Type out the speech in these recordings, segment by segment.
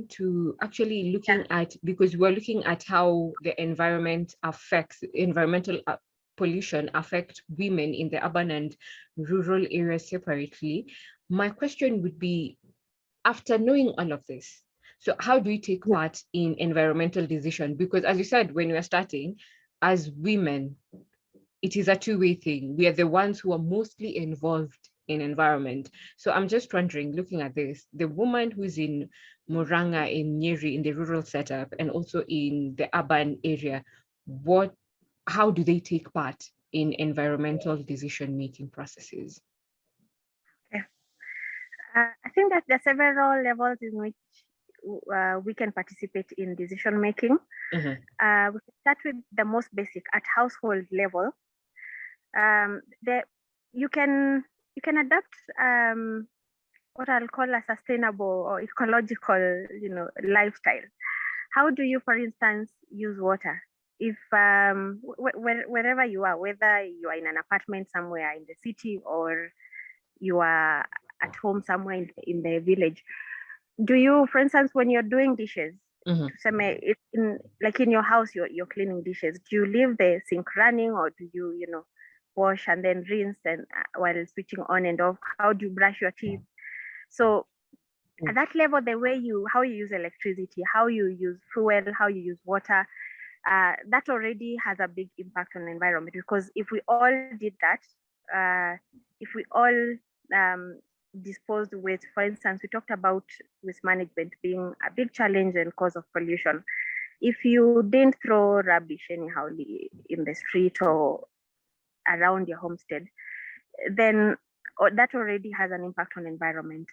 want to actually looking at, because we're looking at how the environmental pollution affect women in the urban and rural areas separately. My question would be, after knowing all of this, so how do we take part in environmental decision? Because as you said, when we are starting, as women, it is a two-way thing. We are the ones who are mostly involved in environment. So I'm just wondering, looking at this, the woman who's in Muranga, in Nyeri, in the rural setup, and also in the urban area, how do they take part in environmental decision-making processes? I think that there are several levels in which we can participate in decision making. We can start with the most basic at household level. You can adopt what I'll call a sustainable or ecological, lifestyle. How do you, for instance, use water? If wherever you are, whether you are in an apartment somewhere in the city or you are at home somewhere in the village, do you, for instance, when you're doing dishes, like in your house, you're cleaning dishes, do you leave the sink running, or do you, wash and then rinse and while switching on and off? How do you brush your teeth? So at that level, how you use electricity, how you use fuel, how you use water, that already has a big impact on the environment. Because if we all did that, if we all disposed waste, for instance, we talked about waste management being a big challenge and cause of pollution. If you didn't throw rubbish anyhow in the street or around your homestead, then that already has an impact on the environment.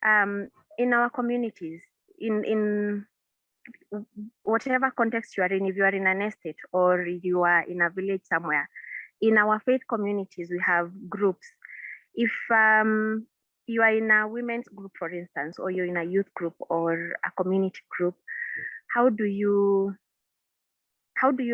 In our communities, in whatever context you are in, if you are in an estate or you are in a village somewhere, in our faith communities, we have groups. If you are in a women's group, for instance, or you're in a youth group or a community group, how do you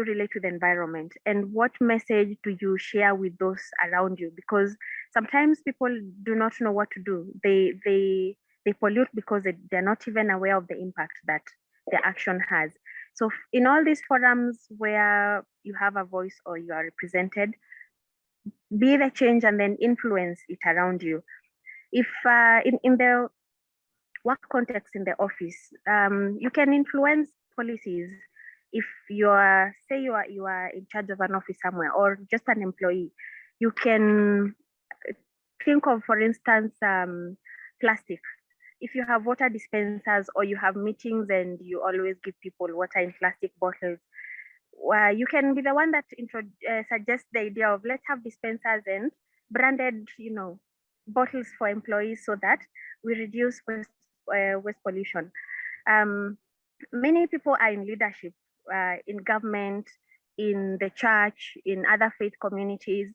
relate to the environment, and what message do you share with those around you? Because sometimes people do not know what to do. They pollute because they're not even aware of the impact that their action has. So in all these forums where you have a voice or you are represented, be the change and then influence it around you. If in the work context in the office, you can influence policies. If you are in charge of an office somewhere or just an employee, you can think of, for instance, plastic. If you have water dispensers or you have meetings and you always give people water in plastic bottles, you can be the one that suggests the idea of let's have dispensers and branded, bottles for employees so that we reduce waste pollution. Many people are in leadership, in government, in the church, in other faith communities,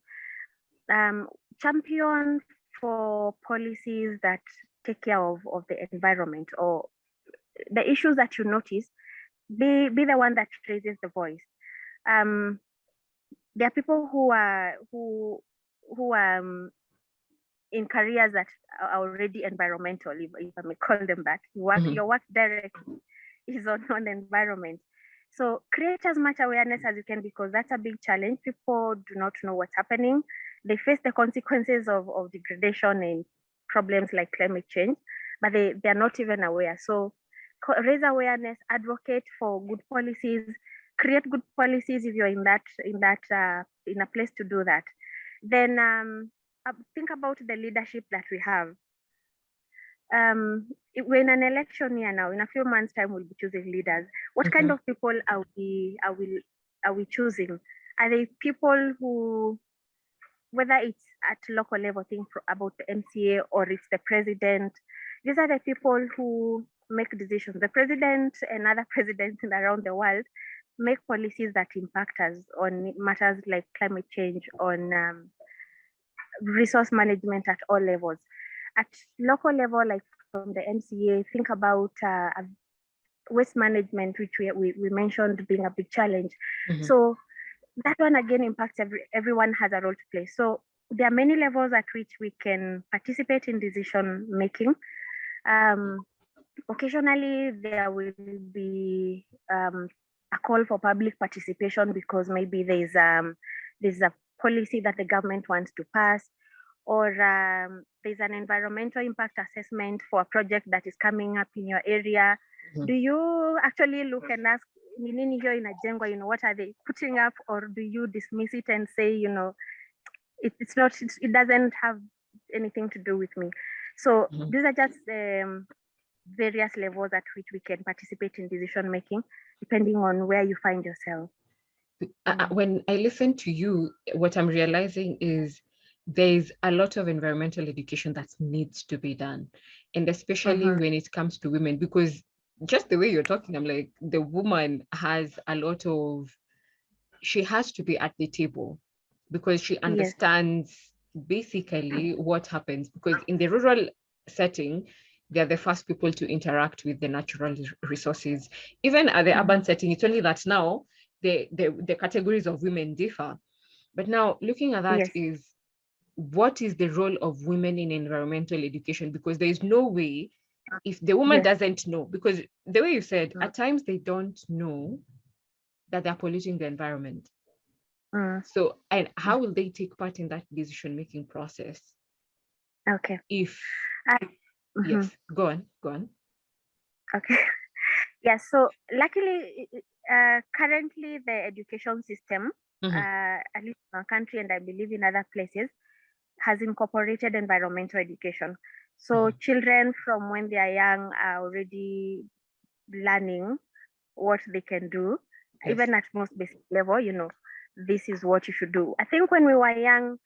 champion for policies that take care of the environment or the issues that you notice. Be the one that raises the voice. There are people who are in careers that are already environmental, if I may call them that. Your work directly is on the environment. So create as much awareness as you can, because that's a big challenge. People do not know what's happening. They face the consequences of degradation and problems like climate change, but they're not even aware. So raise awareness, advocate for good policies, create good policies if you're in a place to do that. Then think about the leadership that we have. We're in an election year now. In a few months' time, we'll be choosing leaders. What kind of people are we choosing? Are they people who, whether it's at local level, think about the MCA or it's the president, these are the people who make decisions. The president and other presidents around the world make policies that impact us on matters like climate change, on resource management at all levels. At local level, like from the MCA, think about waste management, which we mentioned being a big challenge. So that one again impacts everyone has a role to play. So there are many levels at which we can participate in decision making. occasionally there will be a call for public participation because maybe there's a policy that the government wants to pass, or there's an environmental impact assessment for a project that is coming up in your area. Do you actually look and ask, "Ni nini hiyo inajengwa, what are they putting up?" Or do you dismiss it and say, it's not, it doesn't have anything to do with me? So these are just various levels at which we can participate in decision making, depending on where you find yourself. When I listen to you, what I'm realizing is there's a lot of environmental education that needs to be done. And especially when it comes to women, because just the way you're talking, I'm like, the woman has a lot of, she has to be at the table because she understands basically what happens. Because in the rural setting, they're the first people to interact with the natural resources. Even at the urban setting, it's only that now the categories of women differ. But now looking at that is, what is the role of women in environmental education? Because there is no way, if the woman doesn't know, because the way you said, at times they don't know that they're polluting the environment. So, and how will they take part in that decision-making process? Okay. If, yes, go on. Okay. Yeah, so luckily, currently the education system, at least in our country and I believe in other places, has incorporated environmental education. So children from when they are young are already learning what they can do, even at most basic level, this is what you should do. I think when we were young,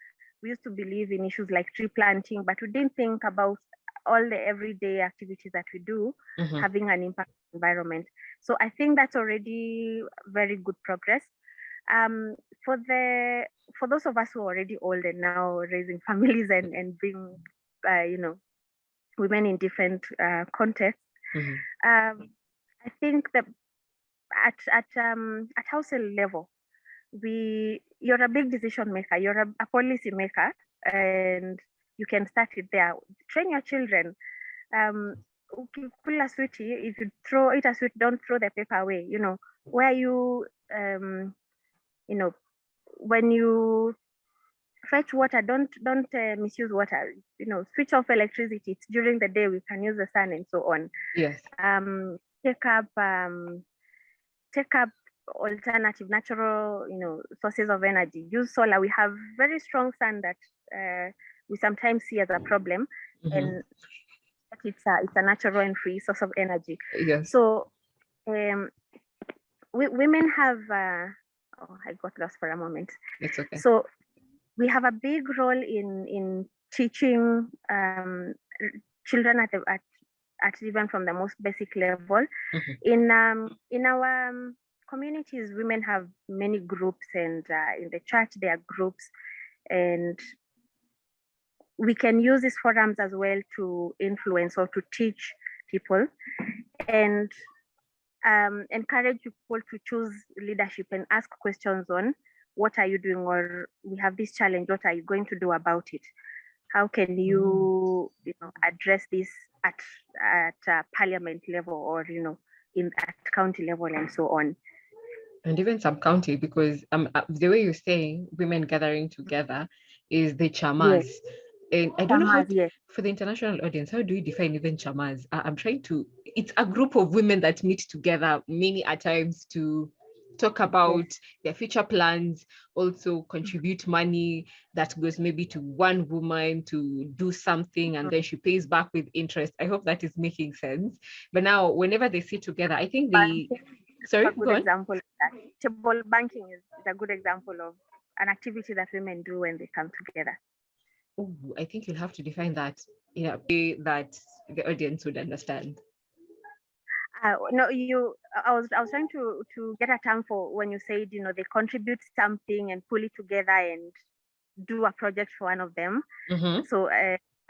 we used to believe in issues like tree planting, but we didn't think about all the everyday activities that we do having an impact on the environment. So I think that's already very good progress. For those of us who are already old and now raising families and being, women in different contexts, I think that at household level, you're a big decision maker, you're a policy maker, and you can start it there. Train your children. If you eat a sweet, don't throw the paper away. Where you when you fetch water, don't misuse water. Switch off electricity. It's during the day we can use the sun and so on. Yes. Take up alternative natural sources of energy. Use solar. We have very strong sun that we sometimes see as a problem, and it's a natural and free source of energy. Yes. So women have I got lost for a moment. It's okay. So we have a big role in teaching children at even from the most basic level. In our communities, women have many groups, and in the church there are groups, and we can use these forums as well to influence or to teach people and encourage people to choose leadership and ask questions on what are you doing, or we have this challenge, what are you going to do about it? How can you, address this at parliament level, or at county level and so on, and even sub-county, because the way you're saying women gathering together is the chamas. Yes. And I don't know how for the international audience, how do you define even chamas? I'm trying to, it's a group of women that meet together many a times to talk about their future plans, also contribute money that goes maybe to one woman to do something, and then she pays back with interest. I hope that is making sense. But now, whenever they sit together, I think they, sorry, a good example of that. Table banking is a good example of an activity that women do when they come together. Oh, I think you'll have to define that in a way that the audience would understand. No, I was trying to get a term for when you said, they contribute something and pull it together and do a project for one of them. So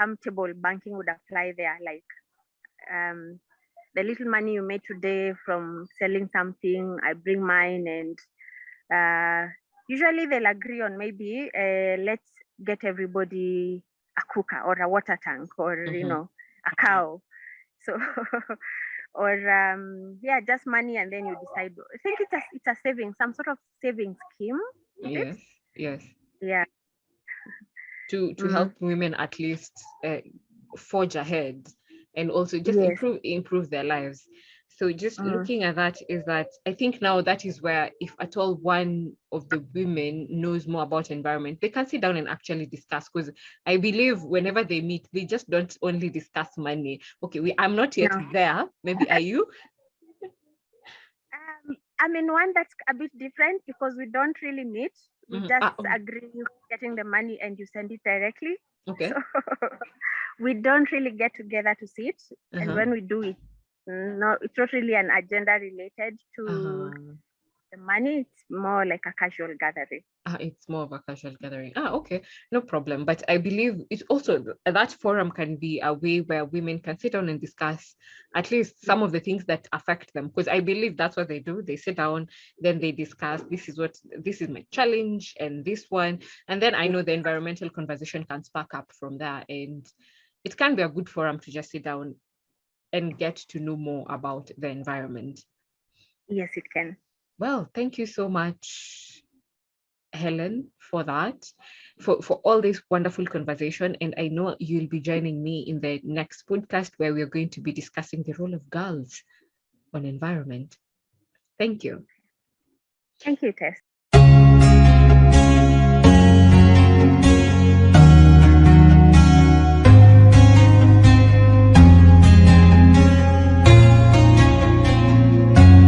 some table banking would apply there, like the little money you made today from selling something, I bring mine, and usually they'll agree on maybe let's get everybody a cooker or a water tank or a cow. So, or yeah, just money, and then you decide. I think it's a saving, some sort of saving scheme. Is it? Yes, yes. Yeah. To Mm, help women at least forge ahead and also just yes. improve their lives. So just Mm, looking at that is that I think now that is where if at all one of the women knows more about environment, they can sit down and actually discuss, because I believe whenever they meet, they just don't only discuss money. Okay, I'm not yet no. there. Maybe are you? I mean, one that's a bit different because we don't really meet. We Mhm. just Oh, agree getting the money and you send it directly. So okay. we don't really get together to sit. And Uh-huh. when we do it, no, it's not really an agenda related to Uh-huh. the money. It's more like a casual gathering. It's more of a casual gathering. Okay, no problem. But I believe it's also that forum can be a way where women can sit down and discuss at least some of the things that affect them. Because I believe that's what they do. They sit down, then they discuss, this is my challenge and this one. And then I know the environmental conversation can spark up from there. And it can be a good forum to just sit down and get to know more about the environment. Yes, it can. Well, thank you so much, Hellen, for that, for all this wonderful conversation. And I know you'll be joining me in the next podcast where we're going to be discussing the role of girls on environment. Thank you. Thank you, Tess.